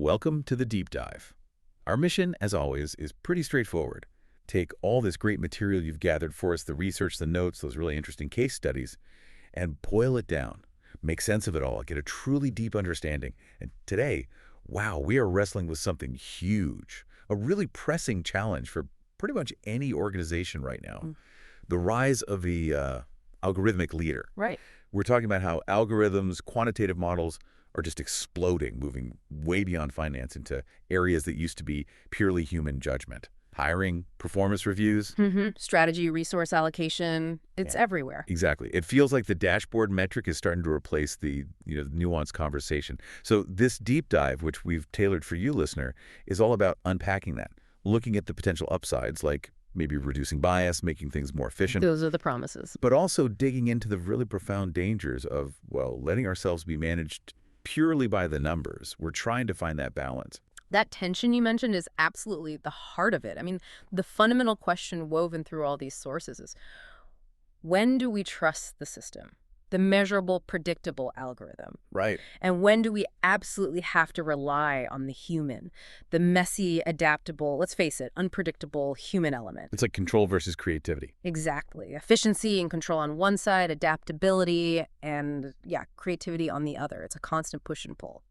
Welcome to the Deep Dive. Our mission, as always, is pretty straightforward. Take all this great material you've gathered for us, the research, the notes, those really interesting case studies, and boil it down. Make sense of it all, get a truly deep understanding. And today, wow, we are wrestling with something huge, a really pressing challenge for pretty much any organization right now. The rise of the algorithmic leader. Right. We're talking about how algorithms, quantitative models are just exploding, moving way beyond finance into areas that used to be purely human judgment. Hiring, performance reviews. Strategy, resource allocation, it's everywhere. Exactly. It feels like the dashboard metric is starting to replace the nuanced conversation. So this deep dive, which we've tailored for you, listener, is all about unpacking that, looking at the potential upsides like maybe reducing bias, making things more efficient. Those are the promises. But also digging into the really profound dangers of, well, letting ourselves be managed purely by the numbers. We're trying to find that balance. That tension you mentioned is absolutely the heart of it. I mean, the fundamental question woven through all these sources is, when do we trust the system, the measurable, predictable algorithm? Right. And when do we absolutely have to rely on the human, the messy, adaptable, let's face it, unpredictable human element? It's like control versus creativity. Exactly. Efficiency and control on one side, adaptability and, creativity on the other. It's a constant push and pull.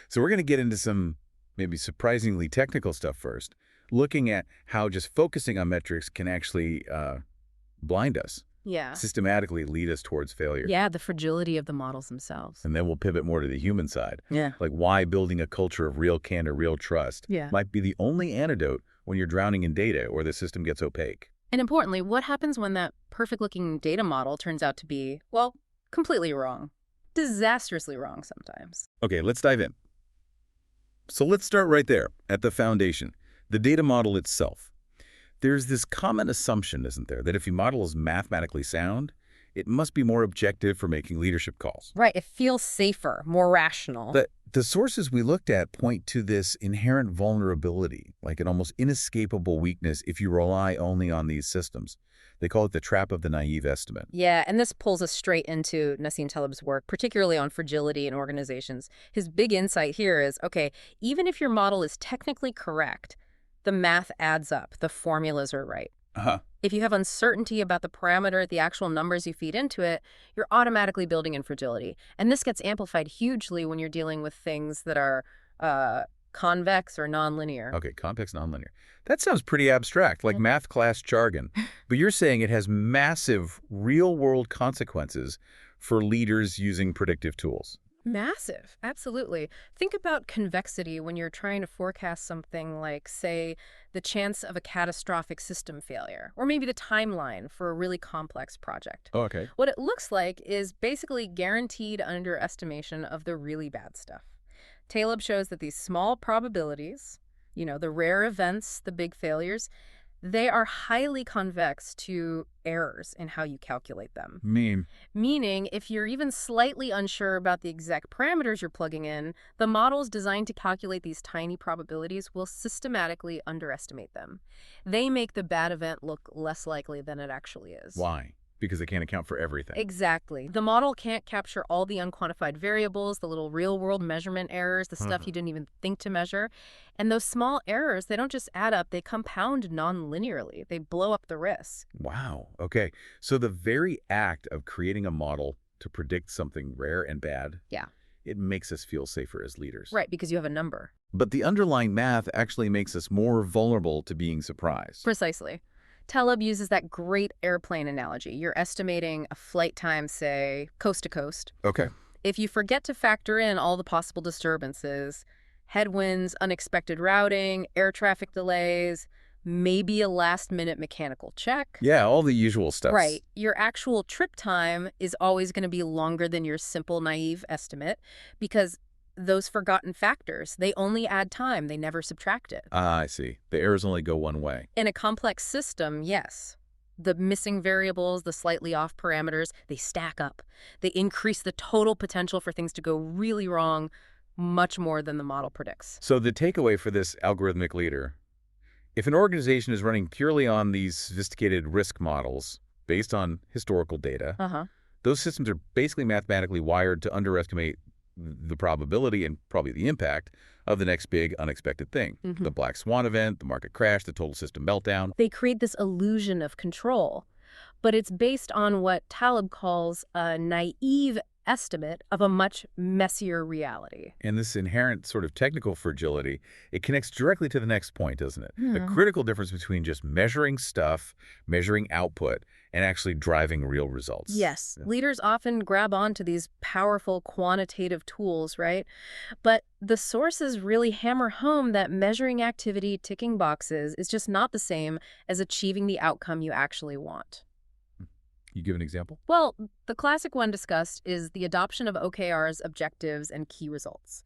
So we're going to get into some maybe surprisingly technical stuff first, looking at how just focusing on metrics can actually blind us. Yeah. Systematically lead us towards failure. Yeah, the fragility of the models themselves. And then we'll pivot more to the human side. Yeah. Like why building a culture of real candor, real trust might be the only antidote when you're drowning in data or the system gets opaque. And importantly, what happens when that perfect-looking data model turns out to be, well, completely wrong? Disastrously wrong sometimes. Okay, let's dive in. So let's start right there at the foundation, the data model itself. There's this common assumption, isn't there, that if your model is mathematically sound, it must be more objective for making leadership calls. Right. It feels safer, more rational. The sources we looked at point to this inherent vulnerability, like an almost inescapable weakness if you rely only on these systems. They call it the trap of the naive estimate. Yeah, and this pulls us straight into Nassim Taleb's work, particularly on fragility in organizations. His big insight here is, okay, even if your model is technically correct, the math adds up. The formulas are right. If you have uncertainty about the parameter, the actual numbers you feed into it, you're automatically building in fragility. And this gets amplified hugely when you're dealing with things that are convex or nonlinear. Okay, convex nonlinear. That sounds pretty abstract, like math class jargon. But you're saying it has massive real-world consequences for leaders using predictive tools. Massive. Absolutely. Think about convexity when you're trying to forecast something like, say, the chance of a catastrophic system failure, or maybe the timeline for a really complex project. Oh, okay. What it looks like is basically guaranteed underestimation of the really bad stuff. Taleb shows that these small probabilities, the rare events, the big failures, they are highly convex to errors in how you calculate them. Meaning, if you're even slightly unsure about the exact parameters you're plugging in, the models designed to calculate these tiny probabilities will systematically underestimate them. They make the bad event look less likely than it actually is. Why? Because they can't account for everything. Exactly. The model can't capture all the unquantified variables, the little real-world measurement errors, the stuff you didn't even think to measure. And those small errors, they don't just add up, they compound non-linearly. They blow up the risk. Wow. Okay. So the very act of creating a model to predict something rare and bad, it makes us feel safer as leaders. Right, because you have a number. But the underlying math actually makes us more vulnerable to being surprised. Precisely. Taleb uses that great airplane analogy. You're estimating a flight time, say, coast to coast. Okay. If you forget to factor in all the possible disturbances, headwinds, unexpected routing, air traffic delays, maybe a last-minute mechanical check. Yeah, all the usual stuff. Right. Your actual trip time is always going to be longer than your simple, naive estimate because those forgotten factors, they only add time. They never subtract it. Ah, I see. The errors only go one way. In a complex system, yes. The missing variables, the slightly off parameters, they stack up. They increase the total potential for things to go really wrong much more than the model predicts. So the takeaway for this algorithmic leader, if an organization is running purely on these sophisticated risk models based on historical data, those systems are basically mathematically wired to underestimate the probability and probably the impact of the next big unexpected thing. Hmm. The black swan event, the market crash, the total system meltdown. They create this illusion of control, but it's based on what Taleb calls a naive estimate of a much messier reality. And this inherent sort of technical fragility, it connects directly to the next point, doesn't it? The Hmm. critical difference between just measuring stuff, measuring output, and actually driving real results. Yes, Yeah. leaders often grab onto these powerful quantitative tools, right? But the sources really hammer home that measuring activity, ticking boxes, is just not the same as achieving the outcome you actually want. You give an example? Well, the classic one discussed is the adoption of OKRs, objectives, and key results.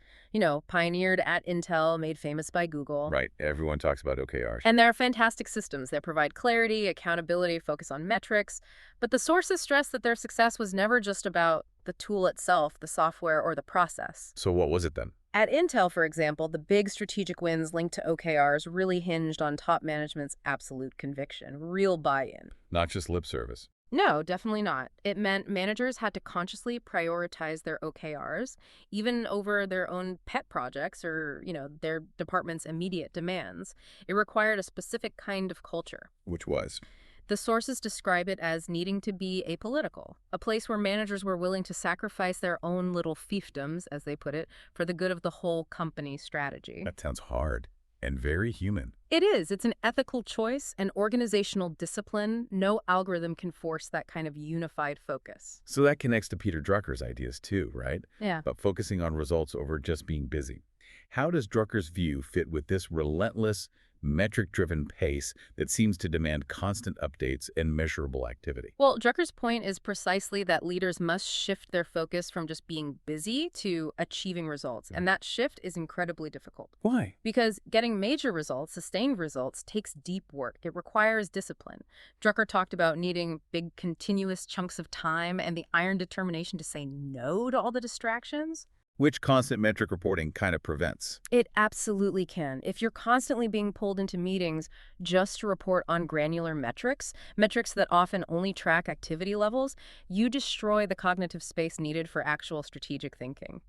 Pioneered at Intel, made famous by Google. Right. Everyone talks about OKRs. And they're fantastic systems that provide clarity, accountability, focus on metrics. But the sources stress that their success was never just about the tool itself, the software, or the process. So what was it then? At Intel, for example, the big strategic wins linked to OKRs really hinged on top management's absolute conviction, real buy-in. Not just lip service. No, definitely not. It meant managers had to consciously prioritize their OKRs, even over their own pet projects or, their department's immediate demands. It required a specific kind of culture. Which was? The sources describe it as needing to be apolitical, a place where managers were willing to sacrifice their own little fiefdoms, as they put it, for the good of the whole company strategy. That sounds hard and very human. It is. It's an ethical choice, an organizational discipline. No algorithm can force that kind of unified focus. So that connects to Peter Drucker's ideas too, right? Yeah. But focusing on results over just being busy. How does Drucker's view fit with this relentless, metric-driven pace that seems to demand constant updates and measurable activity? Well, Drucker's point is precisely that leaders must shift their focus from just being busy to achieving results. And that shift is incredibly difficult. Why? Because getting major results, sustained results, takes deep work. It requires discipline. Drucker talked about needing big, continuous chunks of time and the iron determination to say no to all the distractions. Which constant metric reporting kind of prevents. It absolutely can. If you're constantly being pulled into meetings just to report on granular metrics, metrics that often only track activity levels, you destroy the cognitive space needed for actual strategic thinking.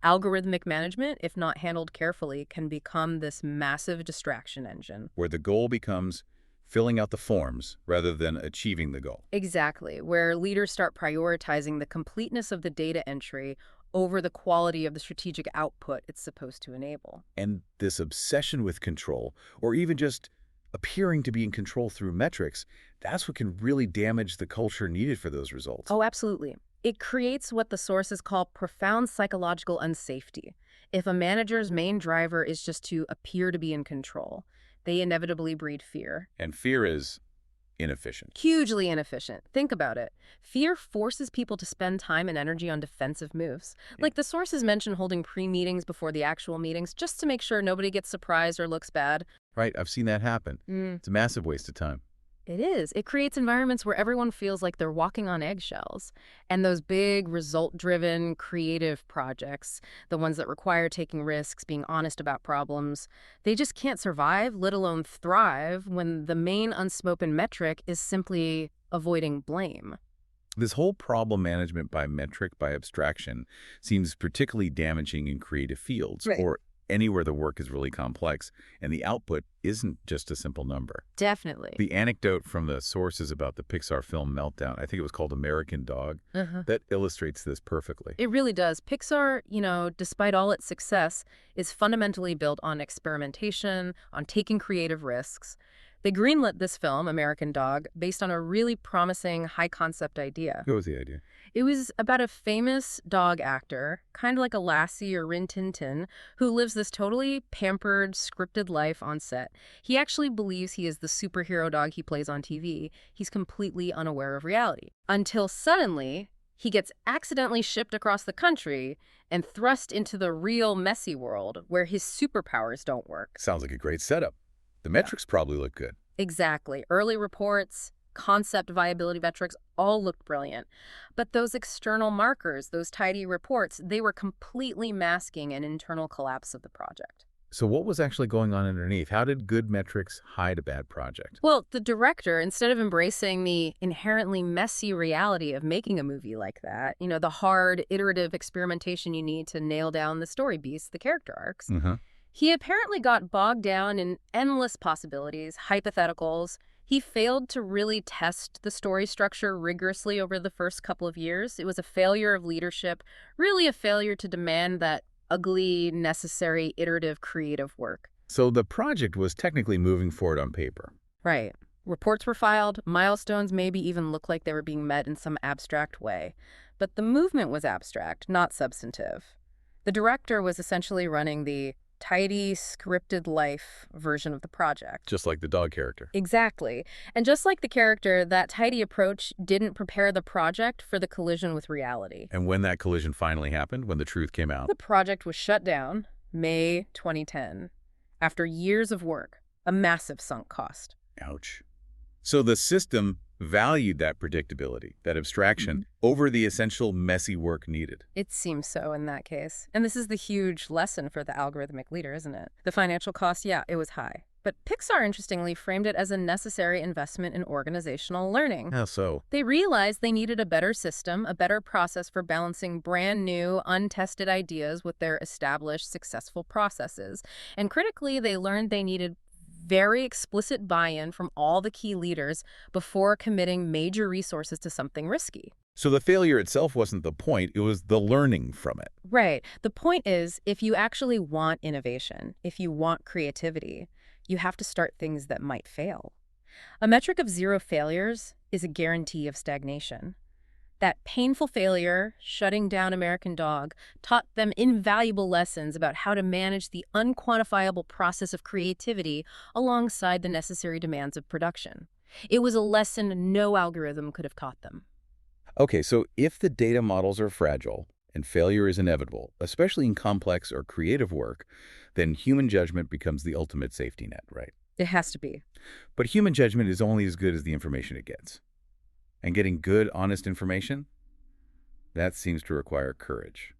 Algorithmic management, if not handled carefully, can become this massive distraction engine. Where the goal becomes filling out the forms rather than achieving the goal. Exactly, where leaders start prioritizing the completeness of the data entry over the quality of the strategic output it's supposed to enable. And this obsession with control, or even just appearing to be in control through metrics, that's what can really damage the culture needed for those results. Oh, absolutely. It creates what the sources call profound psychological unsafety. If a manager's main driver is just to appear to be in control, they inevitably breed fear. And fear is inefficient. Hugely inefficient. Think about it. Fear forces people to spend time and energy on defensive moves. Like the sources mention holding pre-meetings before the actual meetings just to make sure nobody gets surprised or looks bad. Right, I've seen that happen. It's a massive waste of time. It is. It creates environments where everyone feels like they're walking on eggshells. And those big, result-driven, creative projects, the ones that require taking risks, being honest about problems, they just can't survive, let alone thrive, when the main unspoken metric is simply avoiding blame. This whole problem management by metric, by abstraction, seems particularly damaging in creative fields Right. or anywhere the work is really complex and the output isn't just a simple number. Definitely. The anecdote from the sources about the Pixar film Meltdown, I think it was called American Dog, that illustrates this perfectly. It really does. Pixar, despite all its success, is fundamentally built on experimentation, on taking creative risks. They greenlit this film, American Dog, based on a really promising high-concept idea. What was the idea? It was about a famous dog actor, kind of like a Lassie or Rin Tin Tin, who lives this totally pampered, scripted life on set. He actually believes he is the superhero dog he plays on TV. He's completely unaware of reality. Until suddenly, he gets accidentally shipped across the country and thrust into the real messy world where his superpowers don't work. Sounds like a great setup. The metrics probably look good. Exactly. Early reports, concept viability metrics all looked brilliant. But those external markers, those tidy reports, they were completely masking an internal collapse of the project. So what was actually going on underneath? How did good metrics hide a bad project? Well, the director, instead of embracing the inherently messy reality of making a movie like that, the hard, iterative experimentation you need to nail down the story beats, the character arcs, Uh-huh. he apparently got bogged down in endless possibilities, hypotheticals. He failed to really test the story structure rigorously over the first couple of years. It was a failure of leadership, really a failure to demand that ugly, necessary, iterative, creative work. So the project was technically moving forward on paper. Right. Reports were filed, milestones maybe even looked like they were being met in some abstract way. But the movement was abstract, not substantive. The director was essentially running the tidy, scripted life version of the project. Just like the dog character. Exactly. And just like the character, that tidy approach didn't prepare the project for the collision with reality. And when that collision finally happened, when the truth came out, The project was shut down May 2010 after years of work, a massive sunk cost. ouch. So the system valued that predictability, that abstraction, over the essential messy work needed. It seems so in that case. And this is the huge lesson for the algorithmic leader, isn't it? The financial cost, yeah, it was high. But Pixar, interestingly, framed it as a necessary investment in organizational learning. How so? They realized they needed a better system, a better process for balancing brand new, untested ideas with their established, successful processes. And critically, they learned they needed very explicit buy-in from all the key leaders before committing major resources to something risky. So the failure itself wasn't the point, it was the learning from it. Right. The point is, if you actually want innovation, if you want creativity, you have to start things that might fail. A metric of 0 failures is a guarantee of stagnation. That painful failure, shutting down American Dog, taught them invaluable lessons about how to manage the unquantifiable process of creativity alongside the necessary demands of production. It was a lesson no algorithm could have taught them. Okay, so if the data models are fragile and failure is inevitable, especially in complex or creative work, then human judgment becomes the ultimate safety net, right? It has to be. But human judgment is only as good as the information it gets. And getting good, honest information, that seems to require courage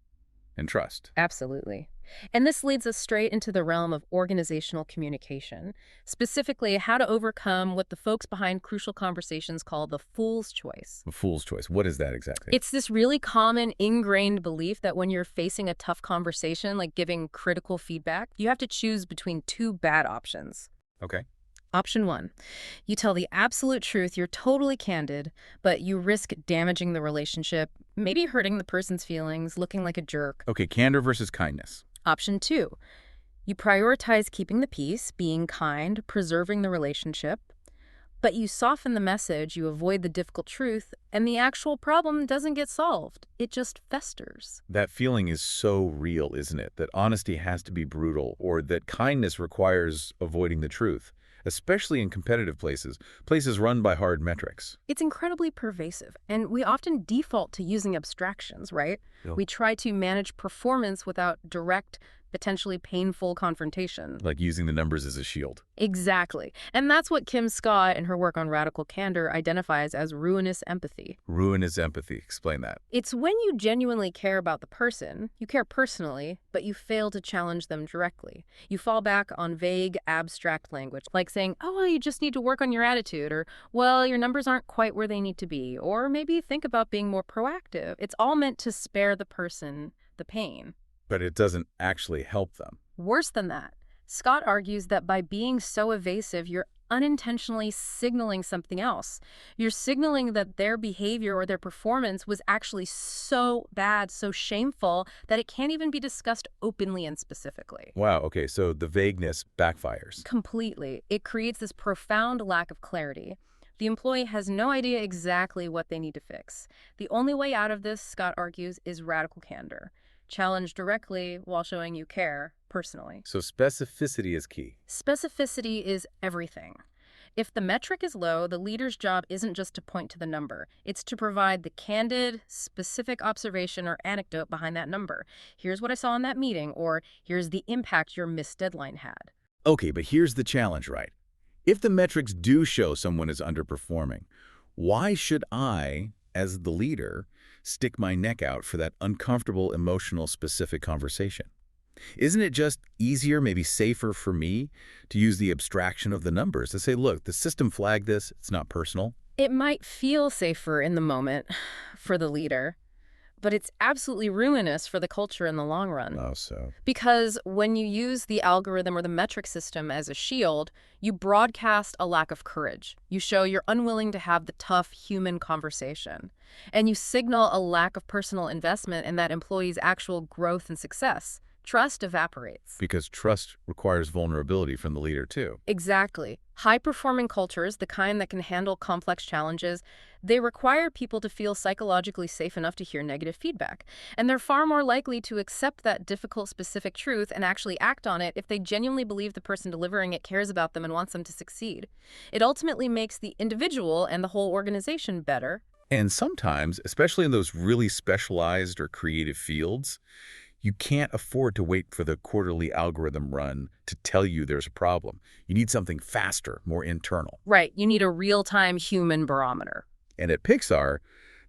and trust. Absolutely. And this leads us straight into the realm of organizational communication, specifically how to overcome what the folks behind crucial conversations call the fool's choice. A fool's choice. What is that exactly? It's this really common ingrained belief that when you're facing a tough conversation, like giving critical feedback, you have to choose between 2 bad options. Okay. Option 1, you tell the absolute truth, you're totally candid, but you risk damaging the relationship, maybe hurting the person's feelings, looking like a jerk. Okay, candor versus kindness. Option 2, you prioritize keeping the peace, being kind, preserving the relationship, but you soften the message, you avoid the difficult truth, and the actual problem doesn't get solved. It just festers. That feeling is so real, isn't it? That honesty has to be brutal, or that kindness requires avoiding the truth, especially in competitive places run by hard metrics. It's incredibly pervasive, and we often default to using abstractions, right? Yeah. We try to manage performance without direct, potentially painful confrontation. Like using the numbers as a shield. Exactly. And that's what Kim Scott in her work on radical candor identifies as ruinous empathy. Ruinous empathy. Explain that. It's when you genuinely care about the person, you care personally, but you fail to challenge them directly. You fall back on vague, abstract language, like saying, oh, well, you just need to work on your attitude, or, well, your numbers aren't quite where they need to be, or maybe think about being more proactive. It's all meant to spare the person the pain. But it doesn't actually help them. Worse than that, Scott argues that by being so evasive, you're unintentionally signaling something else. You're signaling that their behavior or their performance was actually so bad, so shameful, that it can't even be discussed openly and specifically. Wow, okay, so the vagueness backfires. Completely. It creates this profound lack of clarity. The employee has no idea exactly what they need to fix. The only way out of this, Scott argues, is radical candor. Challenge directly while showing you care personally. So specificity is key. Specificity is everything. If the metric is low, the leader's job isn't just to point to the number. It's to provide the candid, specific observation or anecdote behind that number. Here's what I saw in that meeting, or here's the impact your missed deadline had. Okay, but here's the challenge, right? If the metrics do show someone is underperforming, why should I, as the leader, stick my neck out for that uncomfortable, emotional, specific conversation? Isn't it just easier, maybe safer for me to use the abstraction of the numbers to say, look, the system flagged this, it's not personal? It might feel safer in the moment for the leader, but it's absolutely ruinous for the culture in the long run. Oh, so. Because when you use the algorithm or the metric system as a shield, you broadcast a lack of courage. You show you're unwilling to have the tough human conversation. And you signal a lack of personal investment in that employee's actual growth and success. Trust evaporates. Because trust requires vulnerability from the leader, too. Exactly. High-performing cultures, the kind that can handle complex challenges, they require people to feel psychologically safe enough to hear negative feedback. And they're far more likely to accept that difficult, specific truth and actually act on it if they genuinely believe the person delivering it cares about them and wants them to succeed. It ultimately makes the individual and the whole organization better. And sometimes, especially in those really specialized or creative fields, you can't afford to wait for the quarterly algorithm run to tell you there's a problem. You need something faster, more internal. Right. You need a real-time human barometer. And at Pixar,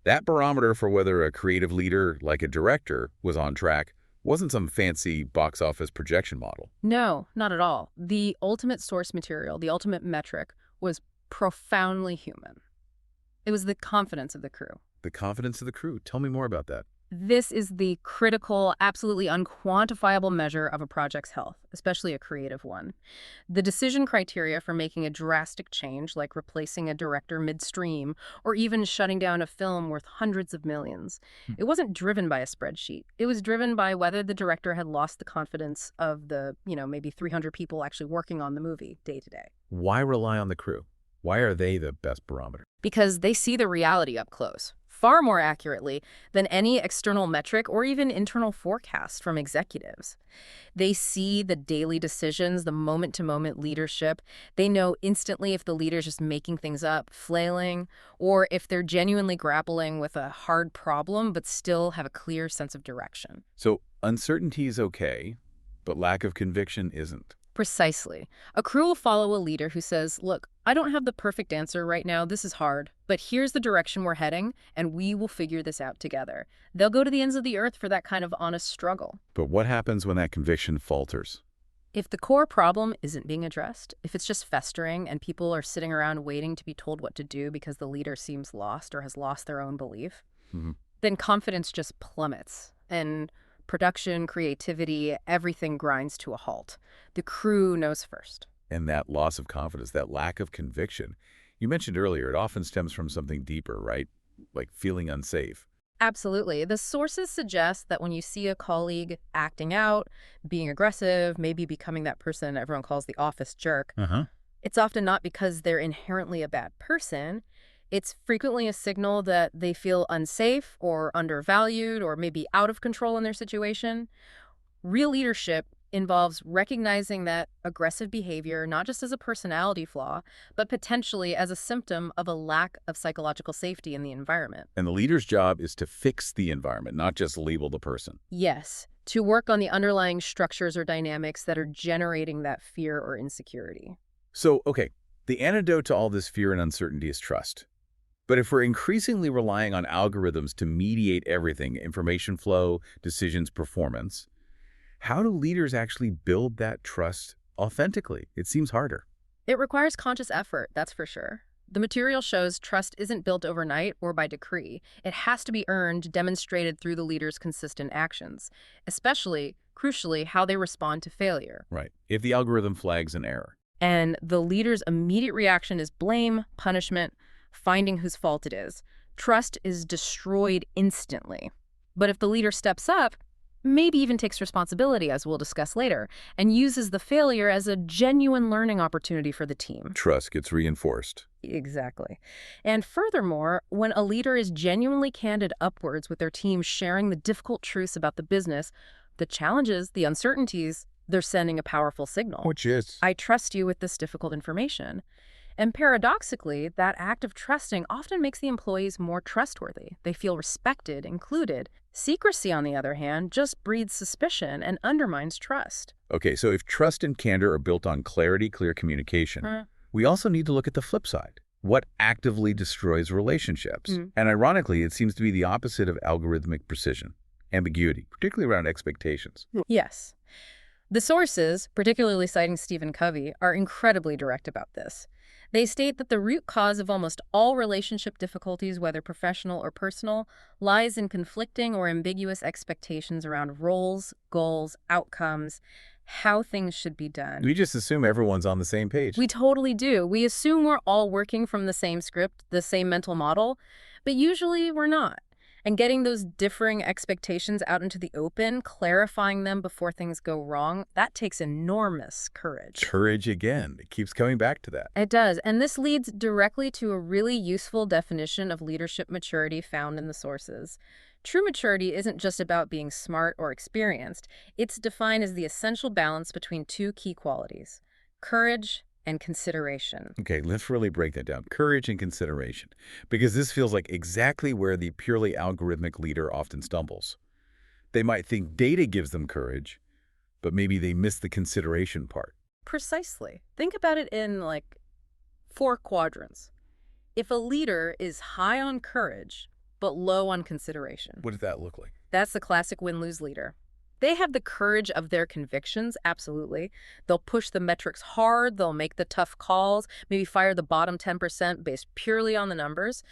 that barometer for whether a creative leader, like a director, was on track wasn't some fancy box office projection model. No, not at all. The ultimate source material, the ultimate metric, was profoundly human. It was the confidence of the crew. The confidence of the crew. Tell me more about that. This is the critical, absolutely unquantifiable measure of a project's health, especially a creative one. The decision criteria for making a drastic change, like replacing a director midstream or even shutting down a film worth hundreds of millions, it wasn't driven by a spreadsheet. It was driven by whether the director had lost the confidence of the, maybe 300 people actually working on the movie day to day. Why rely on the crew? Why are they the best barometer? Because they see the reality up close, far more accurately than any external metric or even internal forecast from executives. They see the daily decisions, the moment-to-moment leadership. They know instantly if the leader's just making things up, flailing, or if they're genuinely grappling with a hard problem but still have a clear sense of direction. So uncertainty is okay, but lack of conviction isn't. Precisely. A crew will follow a leader who says, look, I don't have the perfect answer right now, this is hard, but here's the direction we're heading, and we will figure this out together. They'll go to the ends of the earth for that kind of honest struggle. But what happens when that conviction falters? If the core problem isn't being addressed, if it's just festering and people are sitting around waiting to be told what to do because the leader seems lost or has lost their own belief, then confidence just plummets, and production, creativity, everything grinds to a halt. The crew knows first. And that loss of confidence, that lack of conviction, you mentioned earlier, it often stems from something deeper, right? Like feeling unsafe. Absolutely. The sources suggest that when you see a colleague acting out, being aggressive, maybe becoming that person everyone calls the office jerk, it's often not because they're inherently a bad person. It's frequently a signal that they feel unsafe or undervalued or maybe out of control in their situation. Real leadership involves recognizing that aggressive behavior, not just as a personality flaw, but potentially as a symptom of a lack of psychological safety in the environment. And the leader's job is to fix the environment, not just label the person. Yes, to work on the underlying structures or dynamics that are generating that fear or insecurity. So, okay, the antidote to all this fear and uncertainty is trust. But if we're increasingly relying on algorithms to mediate everything, information flow, decisions, performance, how do leaders actually build that trust authentically? It seems harder. It requires conscious effort, that's for sure. The material shows trust isn't built overnight or by decree. It has to be earned, demonstrated through the leader's consistent actions, especially, crucially, how they respond to failure. Right. If the algorithm flags an error. And the leader's immediate reaction is blame, punishment, finding whose fault it is. Trust is destroyed instantly. But if the leader steps up, maybe even takes responsibility, as we'll discuss later, and uses the failure as a genuine learning opportunity for the team. Trust gets reinforced. Exactly. And furthermore, when a leader is genuinely candid upwards with their team, sharing the difficult truths about the business, the challenges, the uncertainties, they're sending a powerful signal. Which is? I trust you with this difficult information. And paradoxically, that act of trusting often makes the employees more trustworthy. They feel respected, included. Secrecy, on the other hand, just breeds suspicion and undermines trust. Okay, so if trust and candor are built on clarity, clear communication, we also need to look at the flip side. What actively destroys relationships? And ironically, it seems to be the opposite of algorithmic precision. Ambiguity, particularly around expectations. Yes. The sources, particularly citing Stephen Covey, are incredibly direct about this. They state that the root cause of almost all relationship difficulties, whether professional or personal, lies in conflicting or ambiguous expectations around roles, goals, outcomes, how things should be done. We just assume everyone's on the same page. We totally do. We assume we're all working from the same script, the same mental model, but usually we're not. And getting those differing expectations out into the open, clarifying them before things go wrong, that takes enormous courage. Courage again. It keeps coming back to that. It does. And this leads directly to a really useful definition of leadership maturity found in the sources. True maturity isn't just about being smart or experienced. It's defined as the essential balance between two key qualities: courage and consideration. Okay, let's really break that down. Courage and consideration. Because this feels like exactly where the purely algorithmic leader often stumbles. They might think data gives them courage, but maybe they miss the consideration part. Precisely. Think about it in, like, 4 quadrants. If a leader is high on courage, but low on consideration, What does that look like? that's the classic win-lose leader. They have the courage of their convictions, absolutely. They'll push the metrics hard, they'll make the tough calls, maybe fire the bottom 10% based purely on the numbers.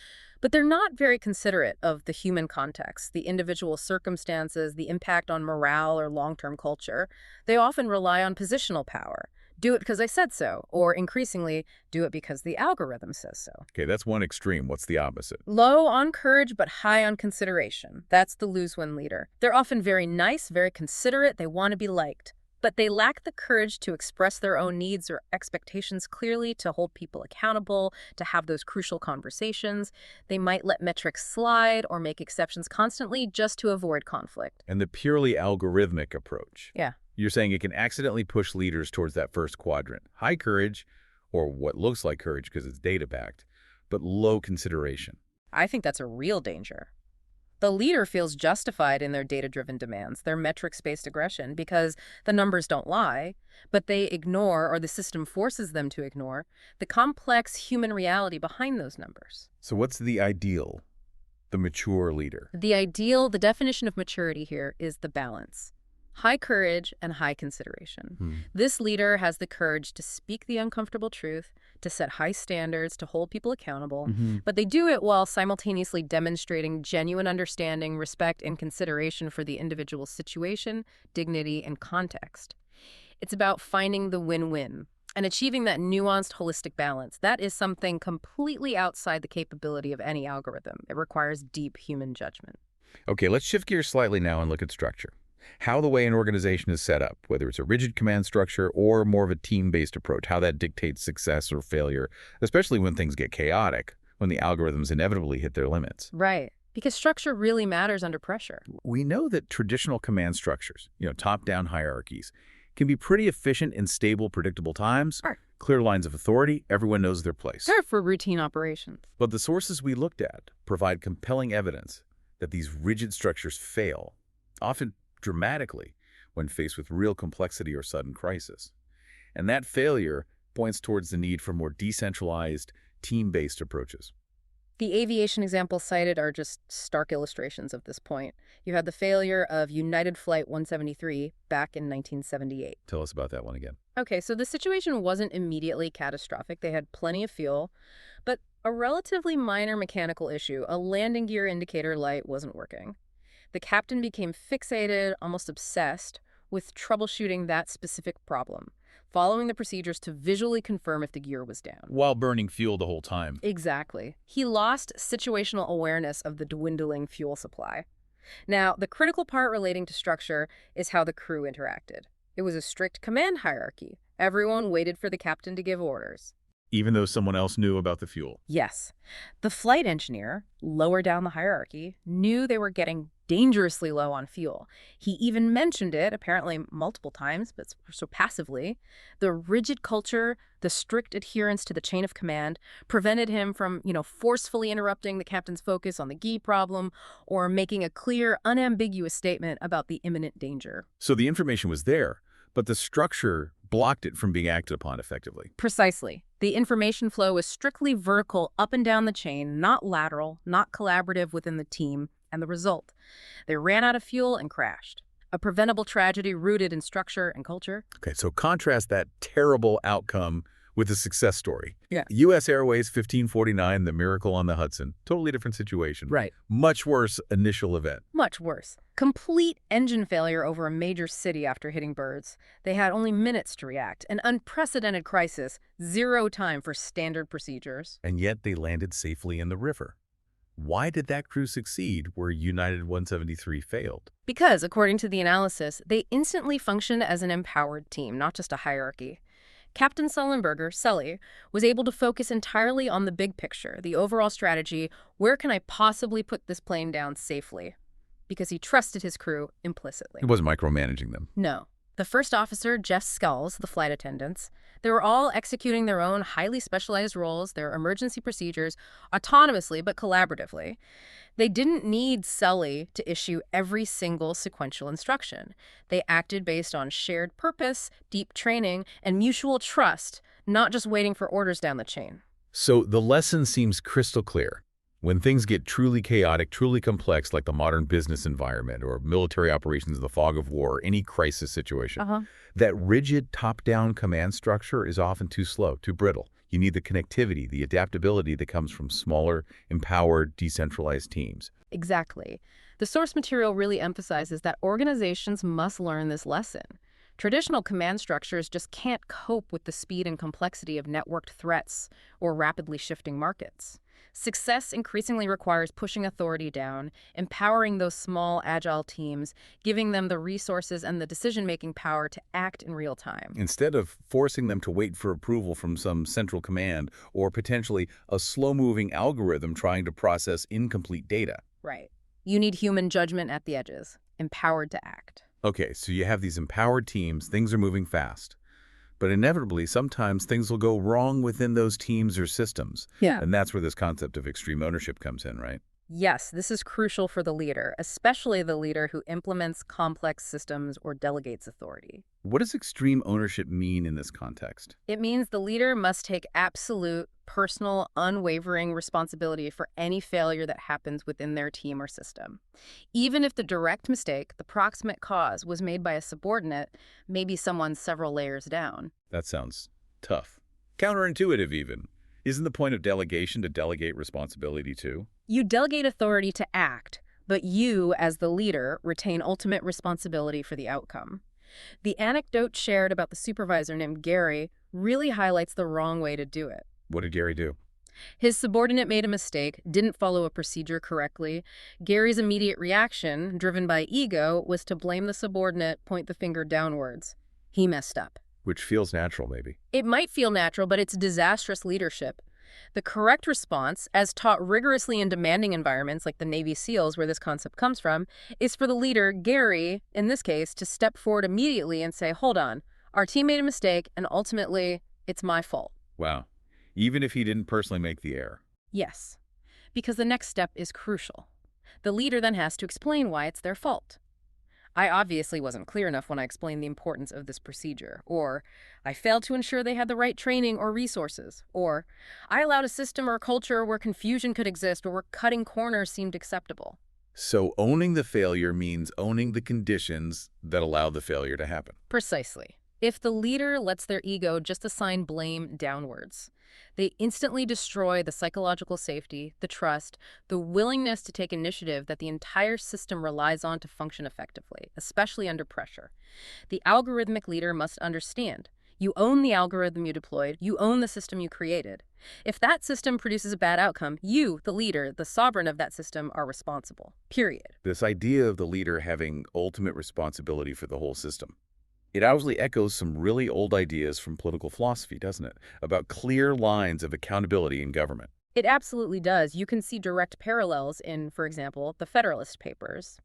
But they're not very considerate of the human context, the individual circumstances, the impact on morale or long-term culture. They often rely on positional power. Do it because I said so, or increasingly, do it because the algorithm says so. Okay, that's one extreme. What's the opposite? Low on courage, but high on consideration. That's the lose-win leader. They're often very nice, very considerate, they want to be liked. But they lack the courage to express their own needs or expectations clearly, to hold people accountable, to have those crucial conversations. They might let metrics slide or make exceptions constantly just to avoid conflict. And the purely algorithmic approach. Yeah. You're saying it can accidentally push leaders towards that first quadrant. High courage, or what looks like courage because it's data-backed, but low consideration. I think that's a real danger. The leader feels justified in their data-driven demands, their metrics-based aggression, because the numbers don't lie, but they ignore, or the system forces them to ignore, the complex human reality behind those numbers. So what's the ideal, the mature leader? The definition of maturity here is the balance. High courage and high consideration. This leader has the courage to speak the uncomfortable truth, to set high standards, to hold people accountable, but they do it while simultaneously demonstrating genuine understanding, respect, and consideration for the individual's situation, dignity, and context. It's about finding the win-win and achieving that nuanced, holistic balance. That is something completely outside the capability of any algorithm. It requires deep human judgment. Okay, let's shift gears slightly now and look at structure. How the way an organization is set up, whether it's a rigid command structure or more of a team-based approach, how that dictates success or failure, especially when things get chaotic, when the algorithms inevitably hit their limits. Right. Because structure really matters under pressure. We know that traditional command structures, top-down hierarchies, can be pretty efficient in stable, predictable times. Sure. Clear lines of authority, everyone knows their place. Sure, for routine operations. But the sources we looked at provide compelling evidence that these rigid structures fail, often dramatically, when faced with real complexity or sudden crisis. And that failure points towards the need for more decentralized, team-based approaches. The aviation examples cited are just stark illustrations of this point. You had the failure of United Flight 173 back in 1978. Tell us about that one again. Okay, so the situation wasn't immediately catastrophic. They had plenty of fuel, but a relatively minor mechanical issue, a landing gear indicator light, wasn't working. The captain became fixated, almost obsessed, with troubleshooting that specific problem, following the procedures to visually confirm if the gear was down. While burning fuel the whole time. Exactly. He lost situational awareness of the dwindling fuel supply. Now, the critical part relating to structure is how the crew interacted. It was a strict command hierarchy. Everyone waited for the captain to give orders. Even though someone else knew about the fuel. Yes. The flight engineer, lower down the hierarchy, knew they were getting dangerously low on fuel. He even mentioned it, apparently multiple times, but so passively. The rigid culture, the strict adherence to the chain of command, prevented him from, forcefully interrupting the captain's focus on the GE problem or making a clear, unambiguous statement about the imminent danger. So the information was there, but the structure blocked it from being acted upon effectively. Precisely. The information flow was strictly vertical up and down the chain, not lateral, not collaborative within the team, and the result: they ran out of fuel and crashed. a preventable tragedy rooted in structure and culture. Okay, so contrast that terrible outcome with a success story. Yeah. U.S. Airways 1549, the miracle on the Hudson. Totally different situation. Right. Much worse initial event. Much worse. Complete engine failure over a major city after hitting birds. They had only minutes to react. An unprecedented crisis. Zero time for standard procedures. And yet they landed safely in the river. Why did that crew succeed where United 173 failed? Because, according to the analysis, they instantly functioned as an empowered team, not just a hierarchy. Captain Sullenberger, Sully, was able to focus entirely on the big picture, the overall strategy. Where can I possibly put this plane down safely? Because he trusted his crew implicitly. It wasn't micromanaging them. No. The first officer, Jeff Skulls, the flight attendants, they were all executing their own highly specialized roles, their emergency procedures, autonomously but collaboratively. They didn't need Sully to issue every single sequential instruction. They acted based on shared purpose, deep training, and mutual trust, not just waiting for orders down the chain. So the lesson seems crystal clear. When things get truly chaotic, truly complex, like the modern business environment or military operations in the fog of war, any crisis situation, that rigid top-down command structure is often too slow, too brittle. You need the connectivity, the adaptability that comes from smaller, empowered, decentralized teams. Exactly. The source material really emphasizes that organizations must learn this lesson. Traditional command structures just can't cope with the speed and complexity of networked threats or rapidly shifting markets. Success increasingly requires pushing authority down, empowering those small, agile teams, giving them the resources and the decision-making power to act in real time. Instead of forcing them to wait for approval from some central command or potentially a slow-moving algorithm trying to process incomplete data. Right. You need human judgment at the edges, empowered to act. Okay, so you have these empowered teams, things are moving fast. But inevitably, sometimes things will go wrong within those teams or systems. Yeah. And that's where this concept of extreme ownership comes in, right? Yes, this is crucial for the leader, especially the leader who implements complex systems or delegates authority. What does extreme ownership mean in this context? It means the leader must take absolute, personal, unwavering responsibility for any failure that happens within their team or system. Even if the direct mistake, the proximate cause, was made by a subordinate, maybe someone several layers down. That sounds tough. Counterintuitive, even. Isn't the point of delegation to delegate responsibility too? You delegate authority to act, but you, as the leader, retain ultimate responsibility for the outcome. The anecdote shared about the supervisor named Gary really highlights the wrong way to do it. What did Gary do? His subordinate made a mistake, didn't follow a procedure correctly. Gary's immediate reaction, driven by ego, was to blame the subordinate, point the finger downwards. He messed up. Which feels natural, maybe. It might feel natural, but it's disastrous leadership. The correct response, as taught rigorously in demanding environments like the Navy SEALs, where this concept comes from, is for the leader, Gary, in this case, to step forward immediately and say, hold on, our team made a mistake, and ultimately, it's my fault. Wow. Even if he didn't personally make the error. Yes, because the next step is crucial. The leader then has to explain why it's their fault. I obviously wasn't clear enough when I explained the importance of this procedure, or I failed to ensure they had the right training or resources, or I allowed a system or culture where confusion could exist or where cutting corners seemed acceptable. So owning the failure means owning the conditions that allow the failure to happen. Precisely. If the leader lets their ego just assign blame downwards, they instantly destroy the psychological safety, the trust, the willingness to take initiative that the entire system relies on to function effectively, especially under pressure. The algorithmic leader must understand. You own the algorithm you deployed. You own the system you created. If that system produces a bad outcome, you, the leader, the sovereign of that system, are responsible. Period. This idea of the leader having ultimate responsibility for the whole system. It obviously echoes some really old ideas from political philosophy, doesn't it? About clear lines of accountability in government. It absolutely does. You can see direct parallels in, for example, the Federalist Papers.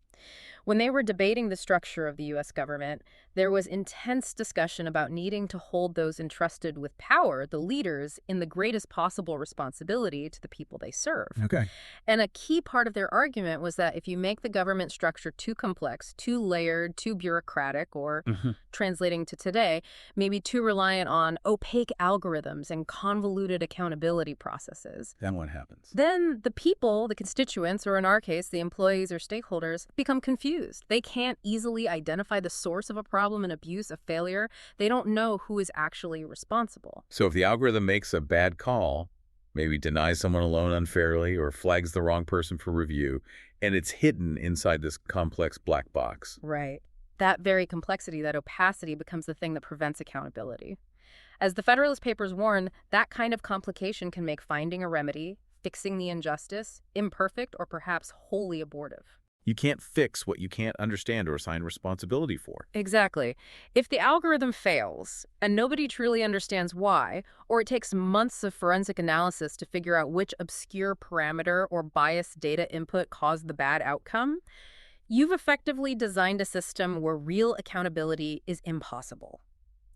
When they were debating the structure of the U.S. government, there was intense discussion about needing to hold those entrusted with power, the leaders, in the greatest possible responsibility to the people they serve. Okay. And a key part of their argument was that if you make the government structure too complex, too layered, too bureaucratic, or translating to today, maybe too reliant on opaque algorithms and convoluted accountability processes, Then what happens? then the people, the constituents, or in our case, the employees or stakeholders, become become confused. They can't easily identify the source of a problem, an abuse, a failure. They don't know who is actually responsible. So if the algorithm makes a bad call, maybe denies someone a loan unfairly or flags the wrong person for review, and it's hidden inside this complex black box. Right. That very complexity, that opacity, becomes the thing that prevents accountability. As the Federalist Papers warn, that kind of complication can make finding a remedy, fixing the injustice, imperfect or perhaps wholly abortive. You can't fix what you can't understand or assign responsibility for. Exactly. If the algorithm fails, and nobody truly understands why, or it takes months of forensic analysis to figure out which obscure parameter or biased data input caused the bad outcome, you've effectively designed a system where real accountability is impossible.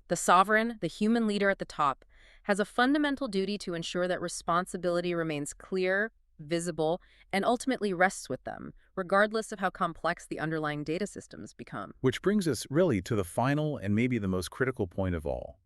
The sovereign, the human leader at the top, has a fundamental duty to ensure that responsibility remains clear, visible, and ultimately rests with them, regardless of how complex the underlying data systems become. Which brings us really to the final and maybe the most critical point of all.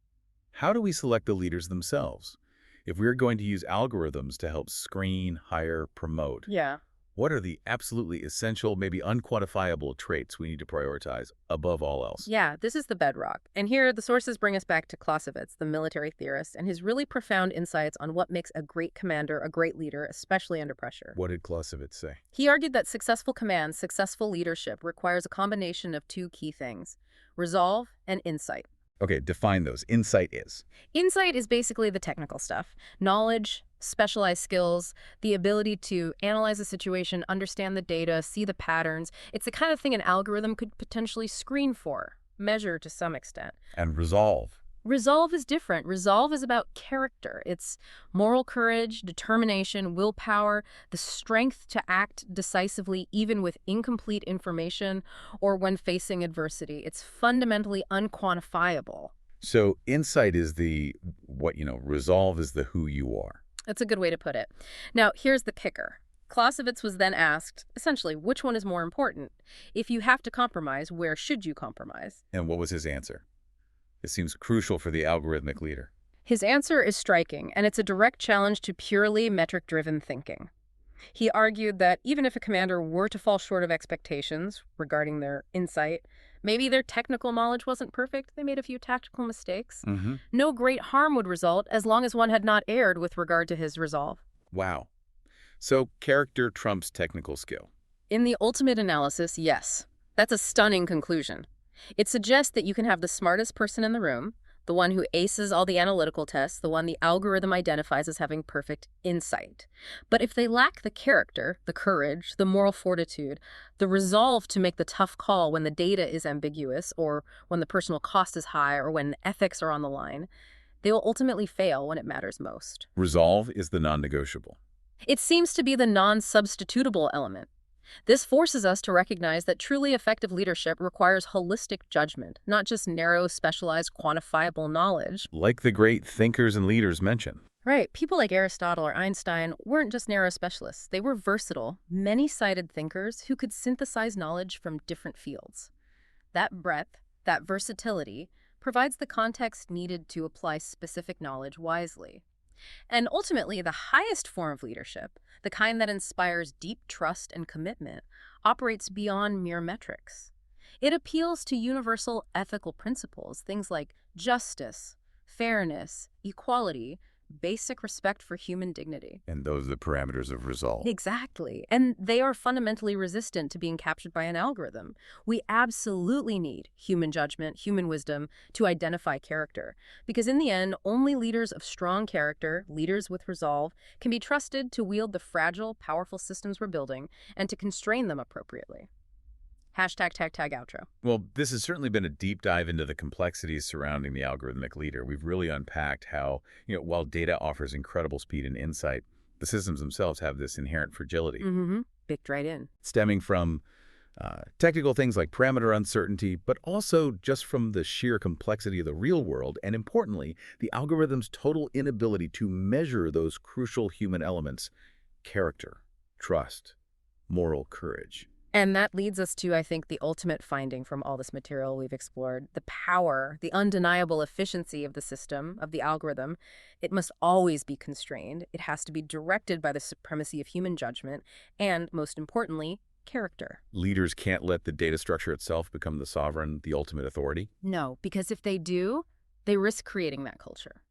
How do we select the leaders themselves? If we're going to use algorithms to help screen, hire, promote, Yeah. what are the absolutely essential, maybe unquantifiable traits we need to prioritize above all else? Yeah, this is the bedrock. And here, the sources bring us back to Clausewitz, the military theorist, and his really profound insights on what makes a great commander a great leader, especially under pressure. What did Clausewitz say? He argued that successful command, successful leadership requires a combination of two key things: resolve and insight. Okay, define those. Insight is. Insight is basically the technical stuff: knowledge, specialized skills, the ability to analyze a situation, understand the data, see the patterns. It's the kind of thing an algorithm could potentially screen for, measure to some extent. And resolve. Resolve is different. Resolve is about character. It's moral courage, determination, willpower, the strength to act decisively even with incomplete information or when facing adversity. It's fundamentally unquantifiable. So insight is the resolve is the who you are. That's a good way to put it. Now, here's the kicker. Clausewitz was then asked, essentially, which one is more important? If you have to compromise, where should you compromise? And what was his answer? It seems crucial for the algorithmic leader. His answer is striking, and it's a direct challenge to purely metric-driven thinking. He argued that even if a commander were to fall short of expectations regarding their insight, maybe their technical knowledge wasn't perfect, they made a few tactical mistakes, no great harm would result as long as one had not erred with regard to his resolve. Wow. So character trumps technical skill. In the ultimate analysis, yes. That's a stunning conclusion. It suggests that you can have the smartest person in the room, the one who aces all the analytical tests, the one the algorithm identifies as having perfect insight. But if they lack the character, the courage, the moral fortitude, the resolve to make the tough call when the data is ambiguous or when the personal cost is high or when ethics are on the line, they will ultimately fail when it matters most. Resolve is the non-negotiable. It seems to be the non-substitutable element. This forces us to recognize that truly effective leadership requires holistic judgment, not just narrow, specialized, quantifiable knowledge. Like the great thinkers and leaders mentioned. Right. People like Aristotle or Einstein weren't just narrow specialists. They were versatile, many-sided thinkers who could synthesize knowledge from different fields. That breadth, that versatility, provides the context needed to apply specific knowledge wisely. And ultimately, the highest form of leadership, the kind that inspires deep trust and commitment, operates beyond mere metrics. It appeals to universal ethical principles, things like justice, fairness, equality, basic respect for human dignity. And those are the parameters of resolve. Exactly. And they are fundamentally resistant to being captured by an algorithm. We absolutely need human judgment, human wisdom to identify character. Because in the end, only leaders of strong character, leaders with resolve, can be trusted to wield the fragile, powerful systems we're building and to constrain them appropriately. Hashtag tag tag outro. Well, this has certainly been a deep dive into the complexities surrounding the algorithmic leader. We've really unpacked how, while data offers incredible speed and insight, the systems themselves have this inherent fragility. Bicked right in. Stemming from technical things like parameter uncertainty, but also just from the sheer complexity of the real world, and importantly, the algorithm's total inability to measure those crucial human elements: character, trust, moral courage. And that leads us to, I think, the ultimate finding from all this material we've explored: the power, the undeniable efficiency of the system, of the algorithm. It must always be constrained. It has to be directed by the supremacy of human judgment and, most importantly, character. Leaders can't let the data structure itself become the sovereign, the ultimate authority. No, because if they do, they risk creating that culture.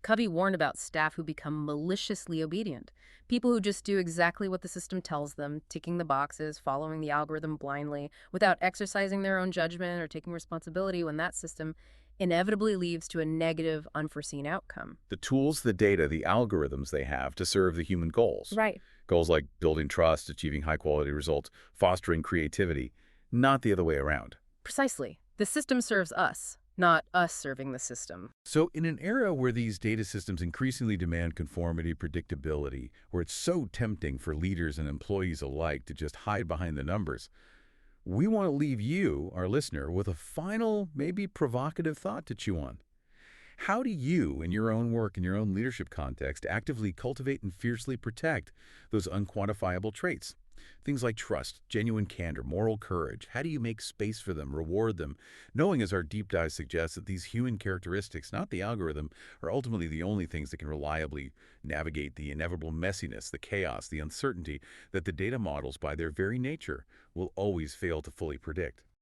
Covey warned about staff who become maliciously obedient, people who just do exactly what the system tells them, ticking the boxes, following the algorithm blindly, without exercising their own judgment or taking responsibility when that system inevitably leads to a negative, unforeseen outcome. The tools, the data, the algorithms they have to serve the human goals. Right. Goals like building trust, achieving high-quality results, fostering creativity, not the other way around. Precisely. The system serves us, not us serving the system. So in an era where these data systems increasingly demand conformity, predictability, where it's so tempting for leaders and employees alike to just hide behind the numbers, we want to leave you, our listener, with a final, maybe provocative thought to chew on. How do you, in your own work, in your own leadership context, actively cultivate and fiercely protect those unquantifiable traits? Things like trust, genuine candor, moral courage. How do you make space for them, reward them, knowing, as our deep dive suggests, that these human characteristics, not the algorithm, are ultimately the only things that can reliably navigate the inevitable messiness, the chaos, the uncertainty that the data models, by their very nature, will always fail to fully predict?